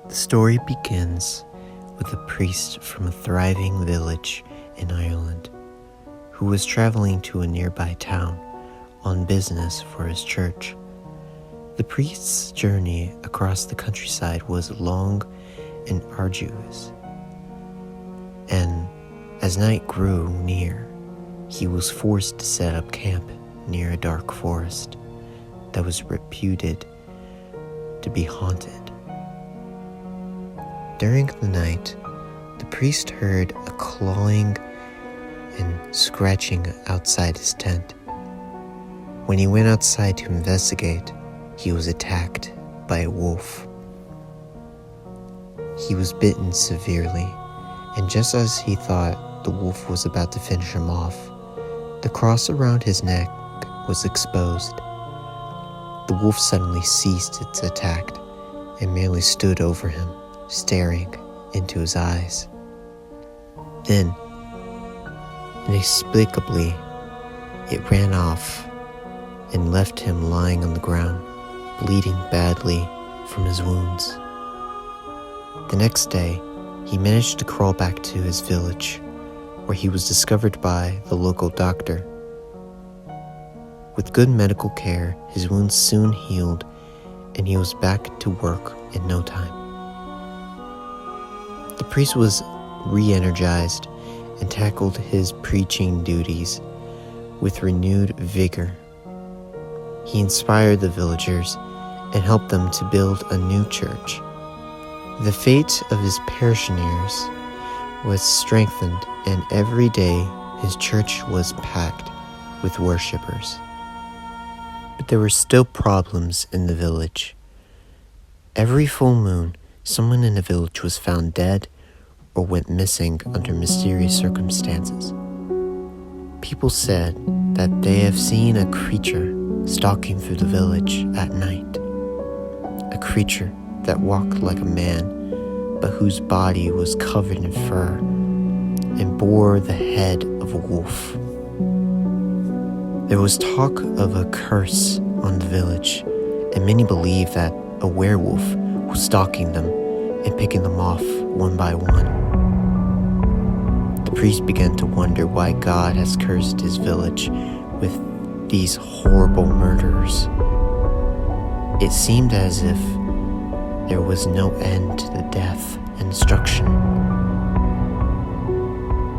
The story begins with a priest from a thriving village in Ireland who was traveling to a nearby town on business for his church. The priest's journey across the countryside was long and arduous, and as night grew near, he was forced to set up camp near a dark forest that was reputed to be haunted. During the night, the priest heard a clawing and scratching outside his tent. When he went outside to investigate, he was attacked by a wolf. He was bitten severely, and just as he thought the wolf was about to finish him off, the cross around his neck was exposed. The wolf suddenly ceased its attack and merely stood over him, staring into his eyes. Then, inexplicably, it ran off and left him lying on the ground, bleeding badly from his wounds. The next day, he managed to crawl back to his village, where he was discovered by the local doctor. With good medical care, his wounds soon healed, and he was back to work in no time. The priest was re-energized and tackled his preaching duties with renewed vigor. He inspired the villagers and helped them to build a new church. The fate of his parishioners was strengthened, and every day his church was packed with worshippers. But there were still problems in the village. Every full moon, someone in the village was found dead or went missing under mysterious circumstances. People said that they have seen a creature stalking through the village at night. A creature that walked like a man, but whose body was covered in fur and bore the head of a wolf. There was talk of a curse on the village, and many believed that a werewolf was stalking them and picking them off one by one. The priest began to wonder why God has cursed his village with these horrible murders. It seemed as if there was no end to the death and destruction.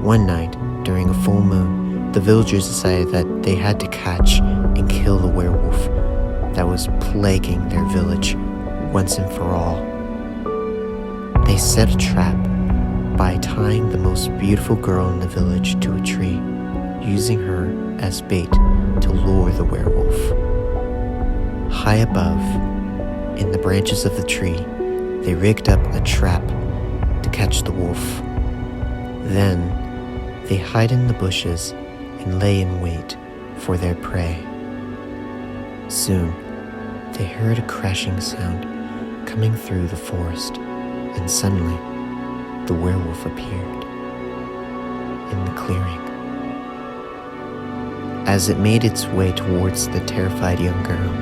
One night, during a full moon, the villagers decided that they had to catch and kill the werewolf that was plaguing their village once and for all. They set a trap by tying the most beautiful girl in the village to a tree, using her as bait to lure the werewolf. High above, in the branches of the tree, they rigged up a trap to catch the wolf. Then, they hid in the bushes and lay in wait for their prey. Soon, they heard a crashing sound coming through the forest, and suddenly, the werewolf appeared in the clearing. As it made its way towards the terrified young girl,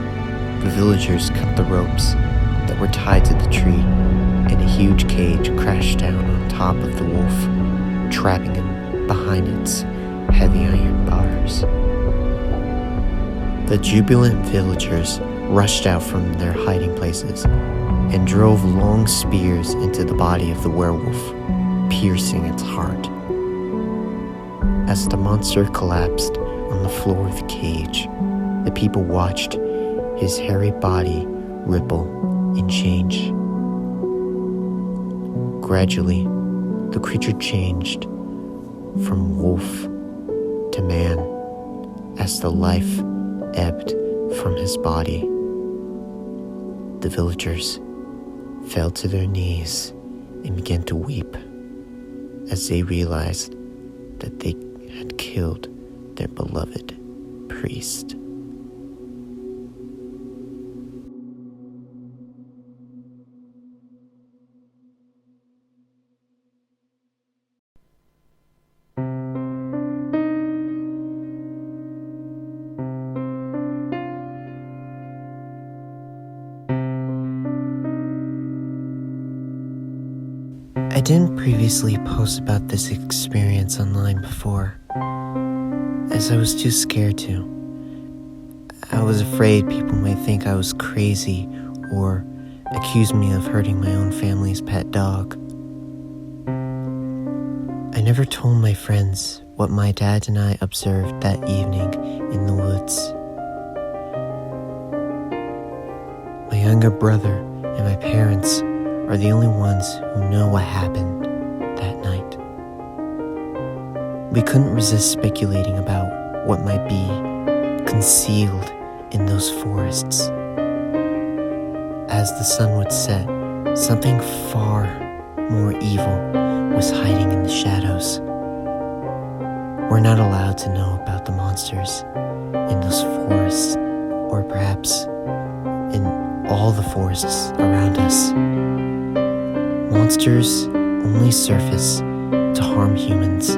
the villagers cut the ropes that were tied to the tree, and a huge cage crashed down on top of the wolf, trapping him behind its heavy iron bars. The jubilant villagers rushed out from their hiding places and drove long spears into the body of the werewolf, piercing its heart. As the monster collapsed on the floor of the cage, the people watched his hairy body ripple and change. Gradually, the creature changed from wolf to man as the life ebbed from his body. The villagers fell to their knees and began to weep as they realized that they had killed their beloved priest. didn't previously post about this experience online before, as I was too scared to. I was afraid people might think I was crazy or accuse me of hurting my own family's pet dog. I never told my friends what my dad and I observed that evening in the woods. My younger brother and my parents are the only ones who know what happened that night. We couldn't resist speculating about what might be concealed in those forests. As the sun would set, something far more evil was hiding in the shadows. We're not allowed to know about the monsters in those forests, or perhaps in all the forests around us. Monsters only surface to harm humans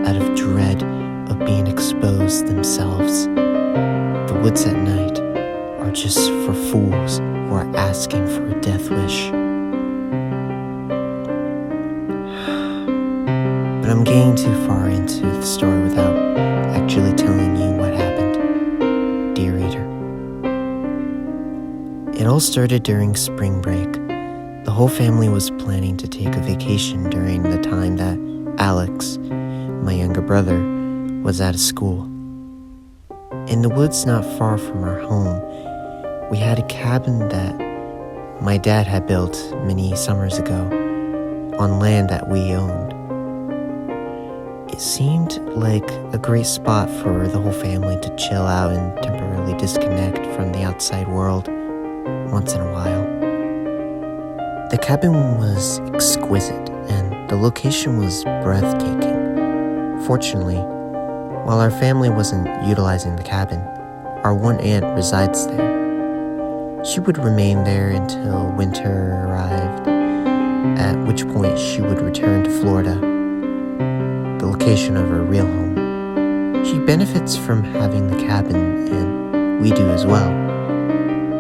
out of dread of being exposed themselves. The woods at night are just for fools who are asking for a death wish. But I'm getting too far into the story without actually telling you what happened, dear reader. It all started during spring break. The whole family was planning to take a vacation during the time that Alex, my younger brother, was out of school. In the woods not far from our home, we had a cabin that my dad had built many summers ago on land that we owned. It seemed like a great spot for the whole family to chill out and temporarily disconnect from the outside world once in a while. The cabin was exquisite and the location was breathtaking. Fortunately, while our family wasn't utilizing the cabin, our one aunt resides there. She would remain there until winter arrived, at which point she would return to Florida, the location of her real home. She benefits from having the cabin, and we do as well.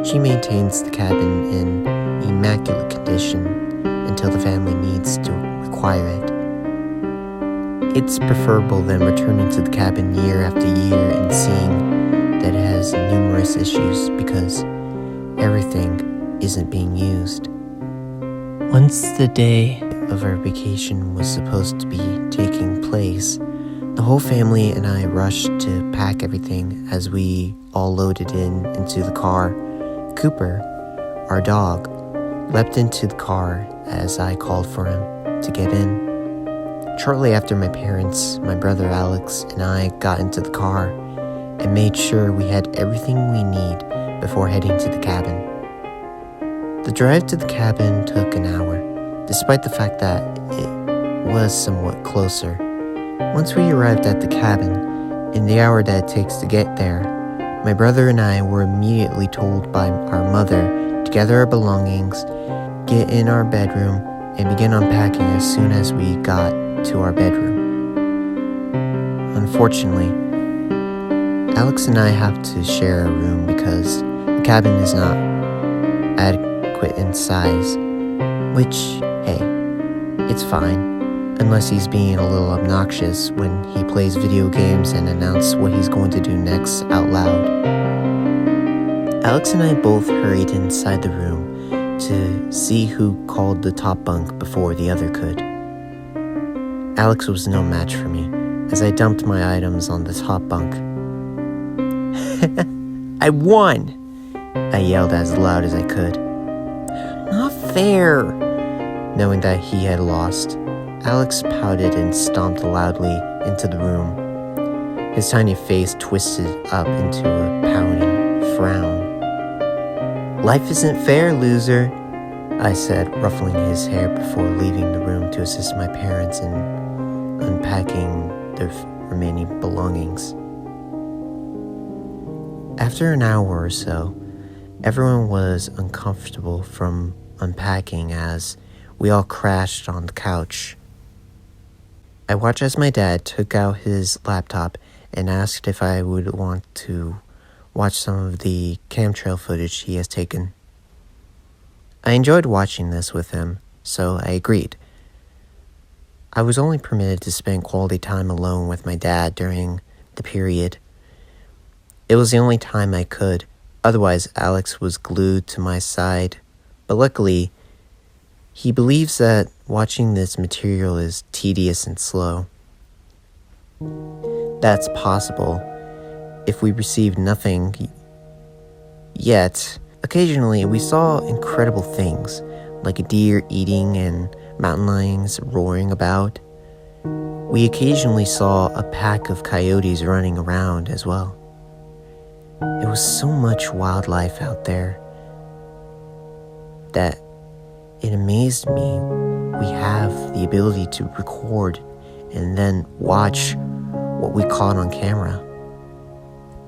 She maintains the cabin in immaculate condition until the family needs to require it. It's preferable than returning to the cabin year after year and seeing that it has numerous issues because everything isn't being used. Once the day of our vacation was supposed to be taking place, the whole family and I rushed to pack everything as we all loaded into the car. Cooper, our dog, leapt into the car as I called for him to get in. Shortly after my parents, my brother Alex, and I got into the car and made sure we had everything we need before heading to the cabin. The drive to the cabin took an hour, despite the fact that it was somewhat closer. Once we arrived at the cabin, in the hour that it takes to get there, my brother and I were immediately told by our mother to gather our belongings, get in our bedroom, and begin unpacking as soon as we got to our bedroom. Unfortunately, Alex and I have to share a room because the cabin is not adequate in size, which, hey, it's fine, unless he's being a little obnoxious when he plays video games and announces what he's going to do next out loud. Alex and I both hurried inside the room to see who called the top bunk before the other could. Alex was no match for me, as I dumped my items on the top bunk. I won! I yelled as loud as I could. Not fair! Knowing that he had lost, Alex pouted and stomped loudly into the room. His tiny face twisted up into a pouting frown. Life isn't fair, loser, I said, ruffling his hair before leaving the room to assist my parents in unpacking their remaining belongings. After an hour or so, everyone was uncomfortable from unpacking as we all crashed on the couch. I watched as my dad took out his laptop and asked if I would want to watch some of the camtrail footage he has taken. I enjoyed watching this with him, so I agreed. I was only permitted to spend quality time alone with my dad during the period. It was the only time I could, otherwise Alex was glued to my side. But luckily, he believes that watching this material is tedious and slow. That's possible if we received nothing yet. Occasionally, we saw incredible things, like a deer eating and mountain lions roaring about. We occasionally saw a pack of coyotes running around as well. It was so much wildlife out there that it amazed me. We have the ability to record and then watch what we caught on camera.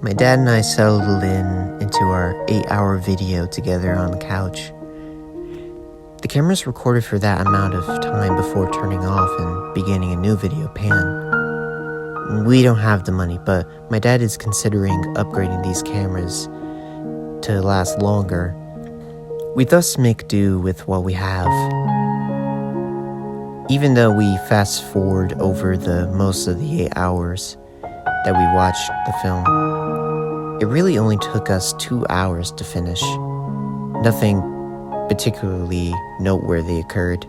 My dad and I settled into our 8-hour video together on the couch. The camera's recorded for that amount of time before turning off and beginning a new video pan. We don't have the money, but my dad is considering upgrading these cameras to last longer. We thus make do with what we have. Even though we fast forward over the most of the 8 hours that we watched the film, it really only took us 2 hours to finish. Nothing particularly noteworthy occurred.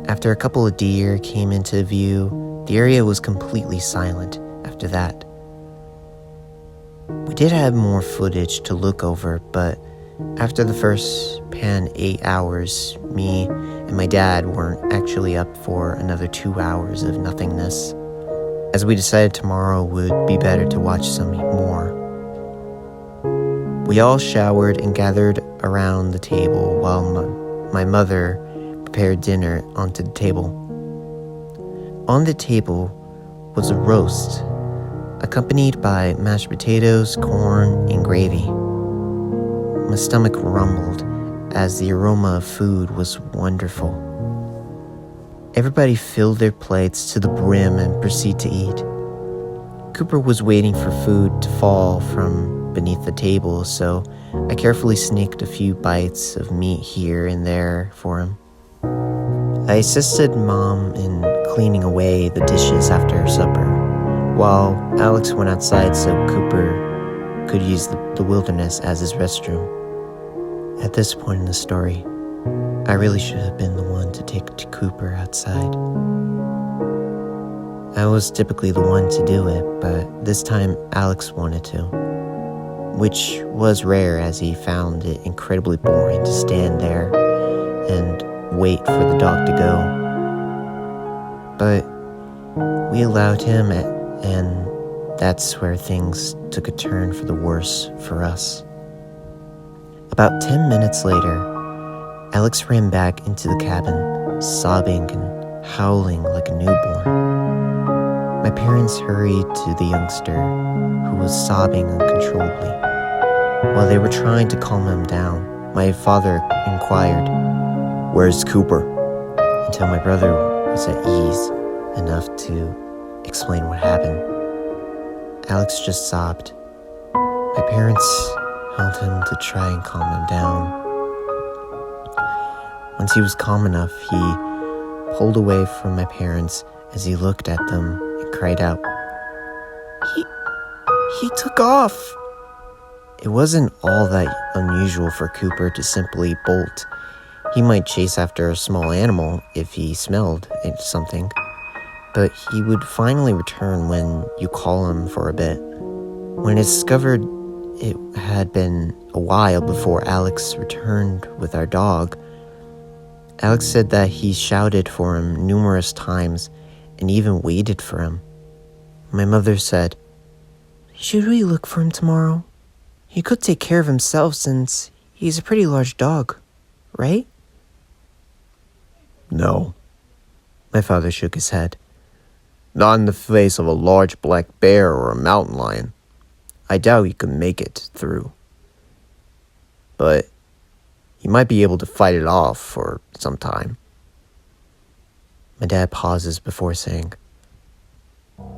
After a couple of deer came into view, the area was completely silent after that. We did have more footage to look over, but after the first pan 8 hours, me and my dad weren't actually up for another 2 hours of nothingness, as we decided tomorrow would be better to watch some more. We all showered and gathered around the table while my mother prepared dinner onto the table. On the table was a roast, accompanied by mashed potatoes, corn, and gravy. My stomach rumbled as the aroma of food was wonderful. Everybody filled their plates to the brim and proceeded to eat. Cooper was waiting for food to fall from beneath the table, so I carefully sneaked a few bites of meat here and there for him. I assisted Mom in cleaning away the dishes after supper, while Alex went outside so Cooper could use the wilderness as his restroom. At this point in the story, I really should have been the one to take Cooper outside. I was typically the one to do it, but this time Alex wanted to, which was rare as he found it incredibly boring to stand there and wait for the dog to go. But we allowed him, and that's where things took a turn for the worse for us. About 10 minutes later, Alex ran back into the cabin, sobbing and howling like a newborn. My parents hurried to the youngster, who was sobbing uncontrollably. While they were trying to calm him down, my father inquired, "Where's Cooper?" until my brother was at ease enough to explain what happened. Alex just sobbed. My parents held him to try and calm him down. Once he was calm enough, he pulled away from my parents as he looked at them and cried out, He took off!" It wasn't all that unusual for Cooper to simply bolt. He might chase after a small animal if he smelled something, but he would finally return when you call him for a bit. When it's discovered it had been a while before Alex returned with our dog, Alex said that he shouted for him numerous times and even waited for him. My mother said, "Should we look for him tomorrow? He could take care of himself since he's a pretty large dog, right?" "No." My father shook his head. "Not in the face of a large black bear or a mountain lion. I doubt he could make it through. But he might be able to fight it off for some time." My dad pauses before saying,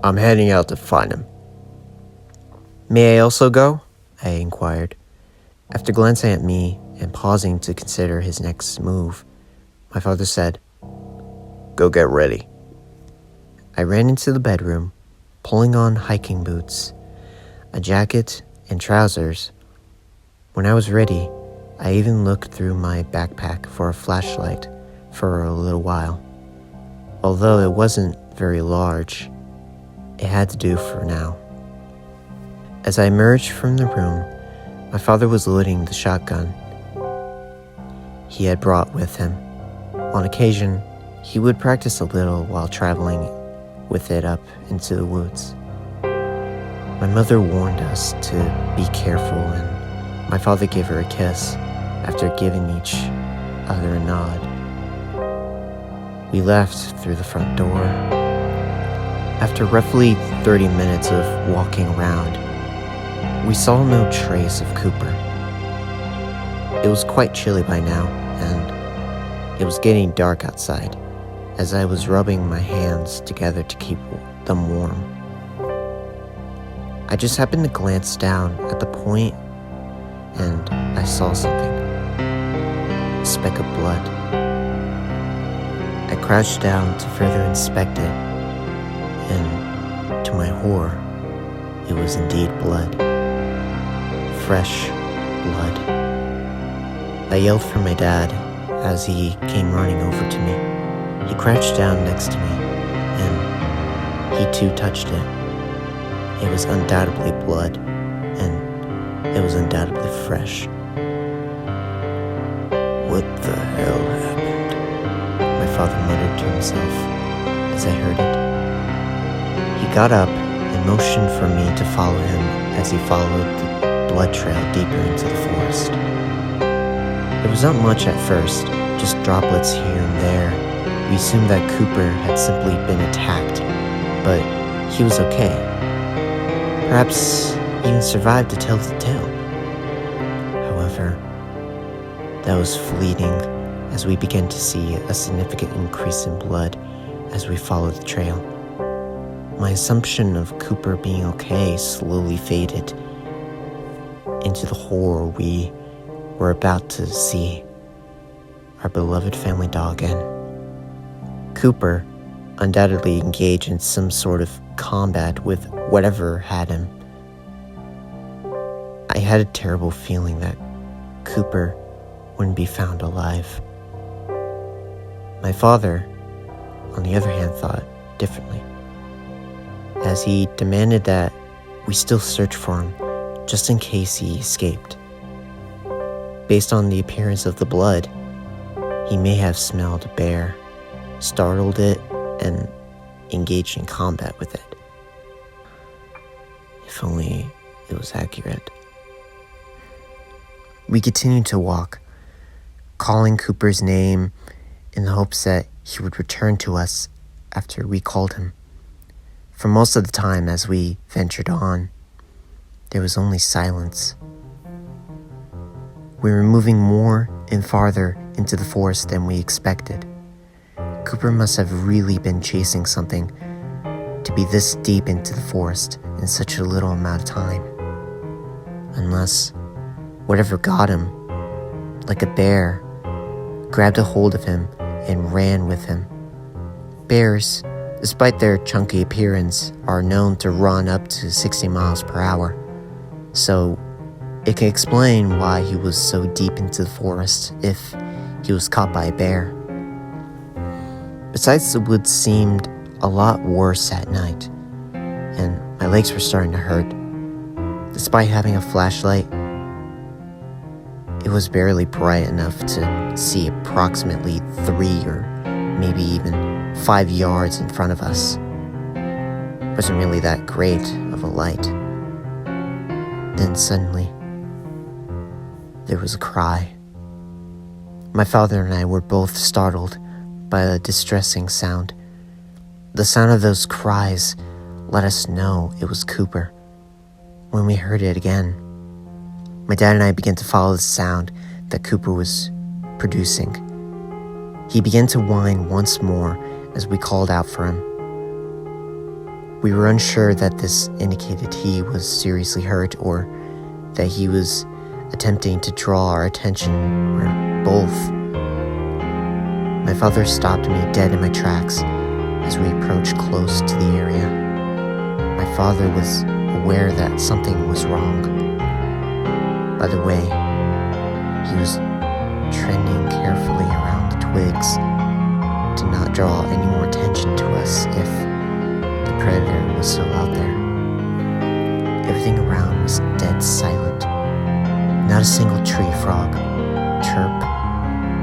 "I'm heading out to find him." "May I also go?" I inquired. After glancing at me and pausing to consider his next move, my father said, "Go get ready. I ran into the bedroom, pulling on hiking boots, a jacket, and trousers. When I was ready, I even looked through my backpack for a flashlight for a little while. Although it wasn't very large, it had to do for now. As I emerged from the room, my father was loading the shotgun he had brought with him. On occasion, he would practice a little while traveling with it up into the woods. My mother warned us to be careful, and my father gave her a kiss after giving each other a nod. We left through the front door. After roughly 30 minutes of walking around, we saw no trace of Cooper. It was quite chilly by now, and it was getting dark outside as I was rubbing my hands together to keep them warm. I just happened to glance down at the point, and I saw something. A speck of blood. I crouched down to further inspect it, and to my horror, it was indeed blood. Fresh blood. I yelled for my dad as he came running over to me. He crouched down next to me, and he too touched it. It was undoubtedly blood, and it was undoubtedly fresh. What the hell happened? My father muttered to himself as I heard it. He got up and motioned for me to follow him as he followed the blood trail deeper into the forest. It was not much at first, just droplets here and there. We assumed that Cooper had simply been attacked, but he was okay. Perhaps even survived to tell the tale. However, that was fleeting as we began to see a significant increase in blood as we followed the trail. My assumption of Cooper being okay slowly faded into the horror we were about to see our beloved family dog in. Cooper undoubtedly engaged in some sort of combat with whatever had him. I had a terrible feeling that Cooper wouldn't be found alive. My father, on the other hand, thought differently, as he demanded that we still search for him just in case he escaped. Based on the appearance of the blood, he may have smelled a bear, startled it, and engaged in combat with it. If only it was accurate. We continued to walk, calling Cooper's name in the hopes that he would return to us after we called him. For most of the time as we ventured on, there was only silence. We were moving more and farther into the forest than we expected. Cooper must have really been chasing something to be this deep into the forest in such a little amount of time. Unless whatever got him, like a bear, grabbed a hold of him and ran with him. Bears, despite their chunky appearance, are known to run up to 60 miles per hour. So it can explain why he was so deep into the forest if he was caught by a bear. Besides, the woods seemed a lot worse at night, and my legs were starting to hurt. Despite having a flashlight, it was barely bright enough to see approximately 3 or maybe even 5 yards in front of us. It wasn't really that great of a light. Then suddenly, there was a cry. My father and I were both startled by the distressing sound. The sound of those cries let us know it was Cooper. When we heard it again, my dad and I began to follow the sound that Cooper was producing. He began to whine once more as we called out for him. We were unsure that this indicated he was seriously hurt or that he was attempting to draw our attention, or both. My father stopped me dead in my tracks as we approached close to the area. My father was aware that something was wrong. By the way, he was trending carefully around the twigs to not draw any more attention to us if the predator was still out there. Everything around was dead silent. Not a single tree frog, chirp,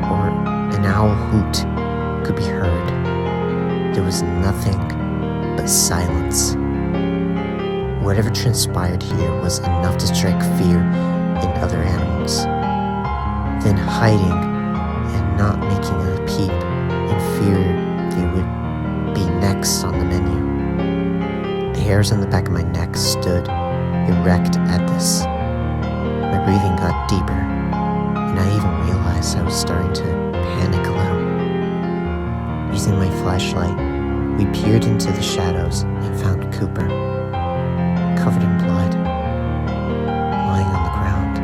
or an owl hoot could be heard. There was nothing but silence. Whatever transpired here was enough to strike fear in other animals. Then hiding and not making a peep in fear they would be next on the menu. The hairs on the back of my neck stood erect at this. My breathing got deeper, and I even realized I was starting to panic a little. Using my flashlight, we peered into the shadows and found Cooper, covered in blood, lying on the ground.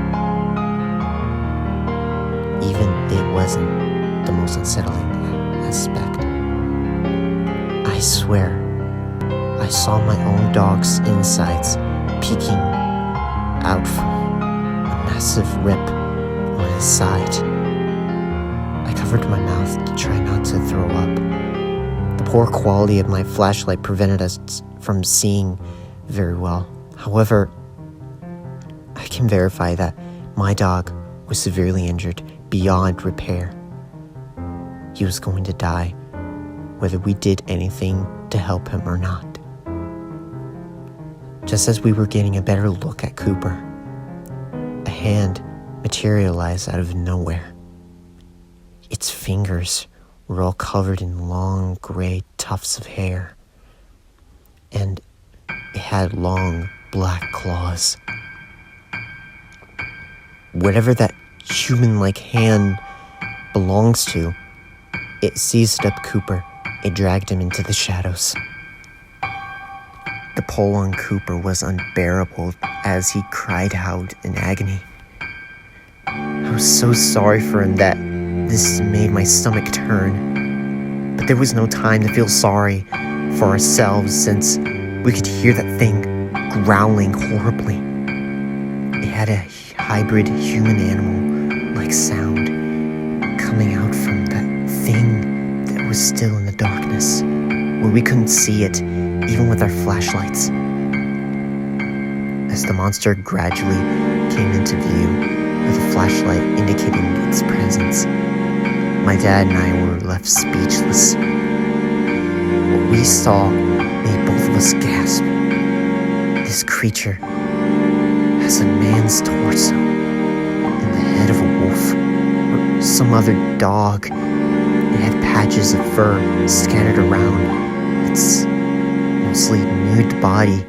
Even it wasn't the most unsettling aspect. I swear, I saw my own dog's insides peeking out from a massive rip on his side. I covered my mouth to try not to throw up. The poor quality of my flashlight prevented us from seeing very well. However, I can verify that my dog was severely injured beyond repair. He was going to die, whether we did anything to help him or not. Just as we were getting a better look at Cooper, a hand materialized out of nowhere. Its fingers were all covered in long gray tufts of hair, and it had long black claws. Whatever that human-like hand belongs to, it seized up Cooper and dragged him into the shadows. The pull on Cooper was unbearable as he cried out in agony. I was so sorry for him that this made my stomach turn. But there was no time to feel sorry for ourselves since we could hear that thing growling horribly. It had a hybrid human-animal-like sound coming out from that thing that was still in the darkness, where we couldn't see it even with our flashlights. As the monster gradually came into view, with a flashlight indicating its presence, my dad and I were left speechless. What we saw made both of us gasp. This creature has a man's torso and the head of a wolf or some other dog. It had patches of fur scattered around its mostly nude body.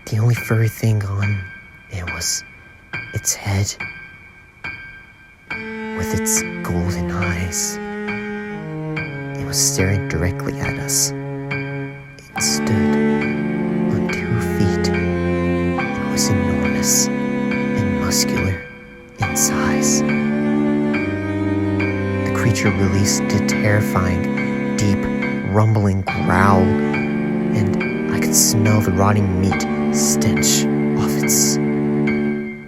The only furry thing on it was its head, with its golden eyes. It was staring directly at us. It stood on 2 feet. It was enormous and muscular in size. The creature released a terrifying, deep, rumbling growl, and I could smell the rotting meat stench off its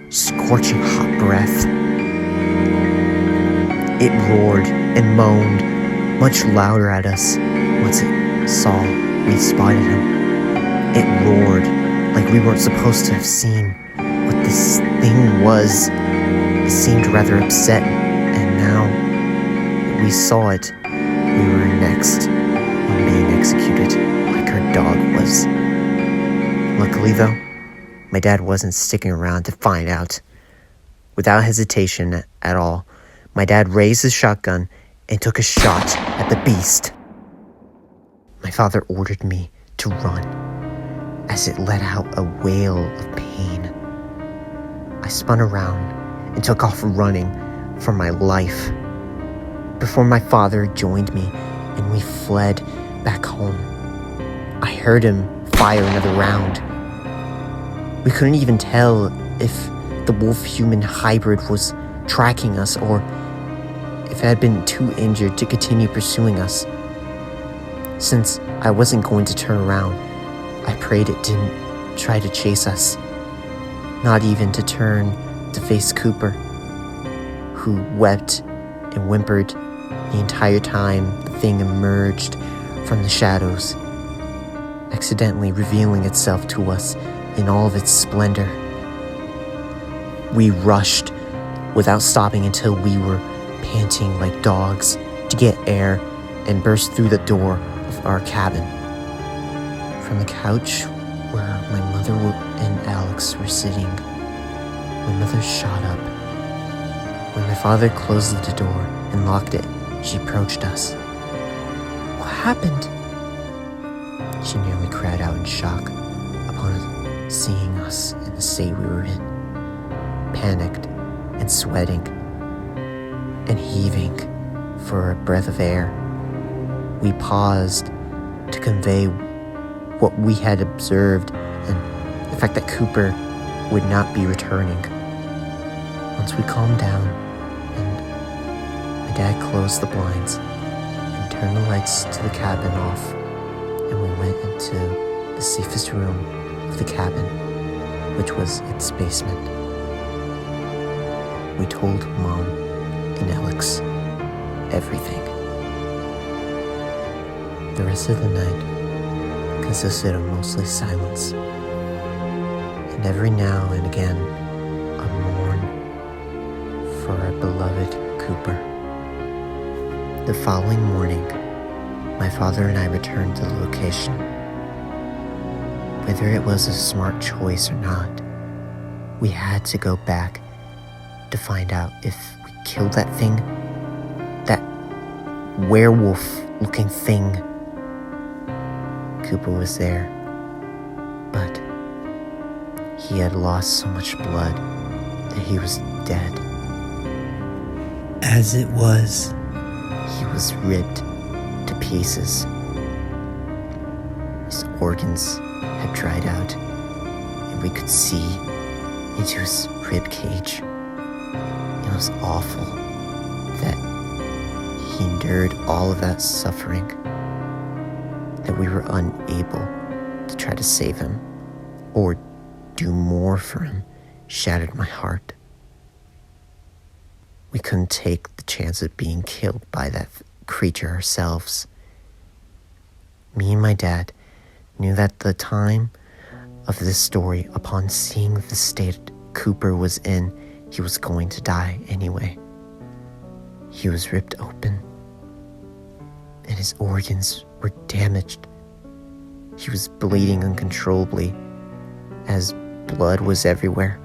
scorching hot breath. It roared and moaned much louder at us once it saw we spotted him. It roared like we weren't supposed to have seen what this thing was. It seemed rather upset, and now that we saw it, we were next on being executed like our dog was. Luckily though, my dad wasn't sticking around to find out. Without hesitation at all, my dad raised his shotgun and took a shot at the beast. My father ordered me to run as it let out a wail of pain. I spun around and took off running for my life before my father joined me and we fled back home. I heard him fire another round. We couldn't even tell if the wolf-human hybrid was tracking us or if it had been too injured to continue pursuing us. Since I wasn't going to turn around, I prayed it didn't try to chase us. Not even to turn to face Cooper, who wept and whimpered the entire time the thing emerged from the shadows, accidentally revealing itself to us in all of its splendor. We rushed without stopping until we were panting like dogs to get air and burst through the door of our cabin. From the couch where my mother and Alex were sitting, my mother shot up. When my father closed the door and locked it, she approached us. "What happened?" She nearly cried out in shock upon seeing us in the state we were in, panicked and sweating and heaving for a breath of air. We paused to convey what we had observed and the fact that Cooper would not be returning. Once we calmed down and my dad closed the blinds and turned the lights to the cabin off, and we went into the safest room of the cabin, which was its basement. We told Mom and Alex everything. The rest of the night consisted of mostly silence, and every now and again a mourn for our beloved Cooper. The following morning, my father and I returned to the location. Whether it was a smart choice or not, we had to go back to find out if we killed that thing, that werewolf-looking thing. Cooper was there, but he had lost so much blood that he was dead. As it was, he was ripped to pieces. His organs had dried out, and we could see into his rib cage. It was awful that he endured all of that suffering, that we were unable to try to save him or do more for him shattered my heart. We couldn't take the chance of being killed by that creature ourselves. Me and my dad knew that the time of this story, upon seeing the state Cooper was in, he was going to die anyway. He was ripped open, and his organs were damaged. He was bleeding uncontrollably, as blood was everywhere.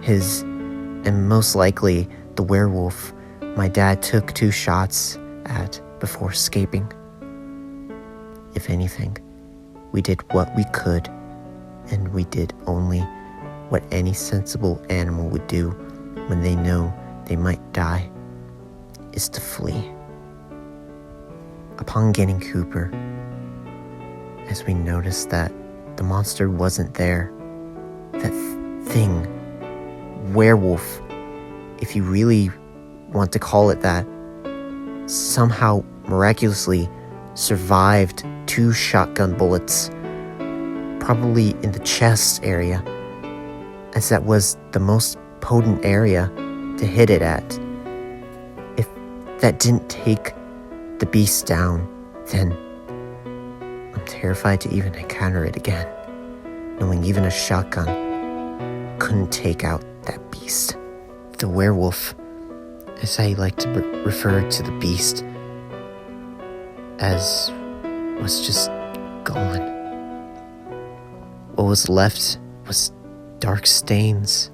His, and most likely the werewolf, my dad took 2 shots at before escaping. If anything, we did what we could, and we did only what any sensible animal would do when they know they might die, is to flee. Upon getting Cooper, as we noticed that the monster wasn't there, that thing, werewolf, if you really want to call it that, somehow miraculously survived 2 shotgun bullets, probably in the chest area, as that was the most potent area to hit it at. If that didn't take the beast down, then I'm terrified to even encounter it again, knowing even a shotgun couldn't take out that beast. The werewolf, as I like to refer to the beast, as was just gone. What was left was dark stains,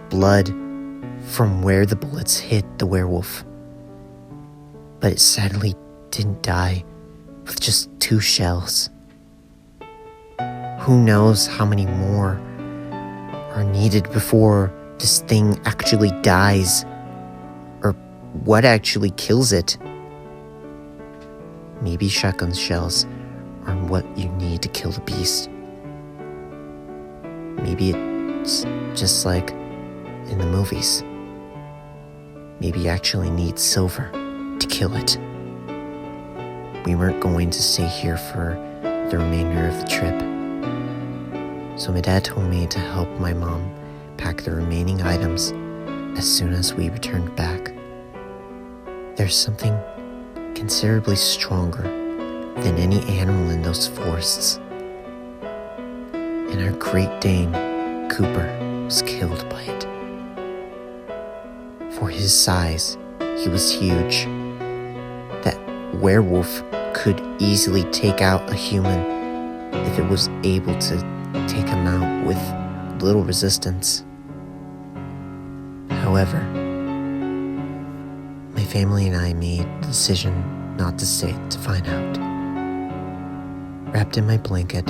blood from where the bullets hit the werewolf. But it sadly didn't die with just 2 shells. Who knows how many more are needed before this thing actually dies, or what actually kills it. Maybe shotgun shells are what you need to kill the beast. Maybe it's just like in the movies. Maybe you actually need silver to kill it. we weren't going to stay here for the remainder of the trip. So my dad told me to help my mom pack the remaining items as soon as we returned back. There's something considerably stronger than any animal in those forests. And our Great Dane, Cooper, was killed by it. For his size, he was huge. That werewolf could easily take out a human if it was able to take him out with little resistance. However, my family and I made the decision not to stay to find out. Wrapped in my blanket,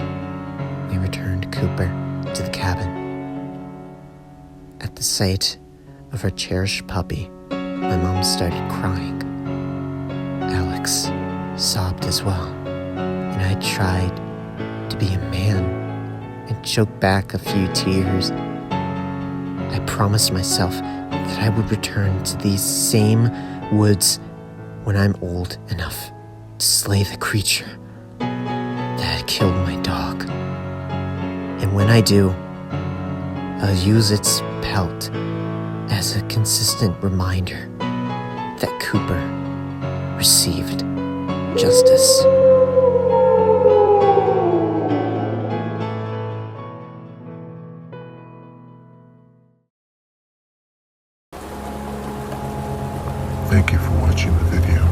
we returned Cooper to the cabin. At the sight of our cherished puppy, my mom started crying. Alex sobbed as well, and I tried to be a man and choked back a few tears. I promised myself that I would return to these same woods when I'm old enough to slay the creature that had killed my dog. And when I do, I'll use its pelt as a consistent reminder that Cooper received justice. Thank you for watching the video.